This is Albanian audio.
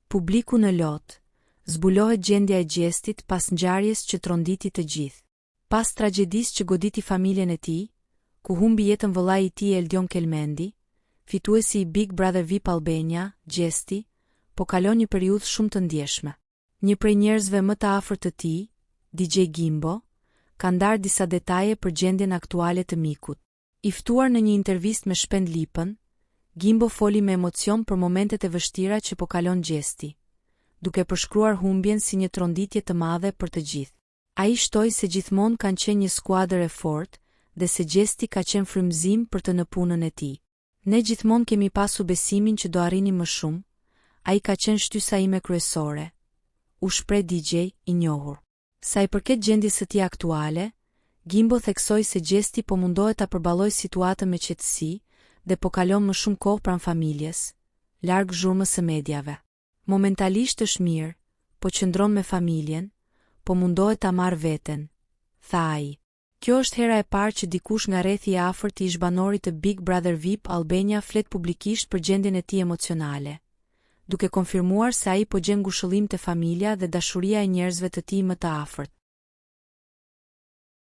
Publiku në lot. Zbulohet gjendja e Gjestit pas ngjarjes që tronditi të gjithë. Pas tragjedisë që goditi familjen e tij, ku humbi jetën vëllai i tij Eldion Kelmendi, fituesi i Big Brother VIP Albania, Gjesti, po kalon një periudhë shumë të ndjeshme. Një prej njerëzve më të afërt të tij, DJ Gimbo, ka ndarë disa detaje për gjendjen aktuale të mikut. I ftuar në një intervistë me Shpend Lipën, Gimbo foli me emocion për momentet e vështira që po kalon Gjesti, duke përshkruar humbjen si një tronditje të madhe për të gjithë. Ai shtoi se gjithmonë kanë qenë një skuadër e fortë dhe se Gjesti ka qenë frymëzim për të në punën e tij. Ne gjithmonë kemi pasur besimin që do arrinim më shumë, ai ka qenë shtysa ime kryesore, u shpreh DJ i njohur. Sa i përket gjendjes së tij aktuale, Gimbo theksoi se Gjesti po mundohet ta përballojë situatën me qetësi dhe po kalon më shumë kohë pranë familjes, larg zhurmës së medjave. Momentalisht është mirë, po qëndron me familjen, po mundohet ta marrë veten, tha ai. Kjo është hera e parë që dikush nga rrethi i afërt i ish-banorit të Big Brother VIP Albania flet publikisht për gjendjen e tij emocionale, duke konfirmuar se ai po gjen ngushëllim te familja dhe dashuria e njerëzve të tij më të afërt.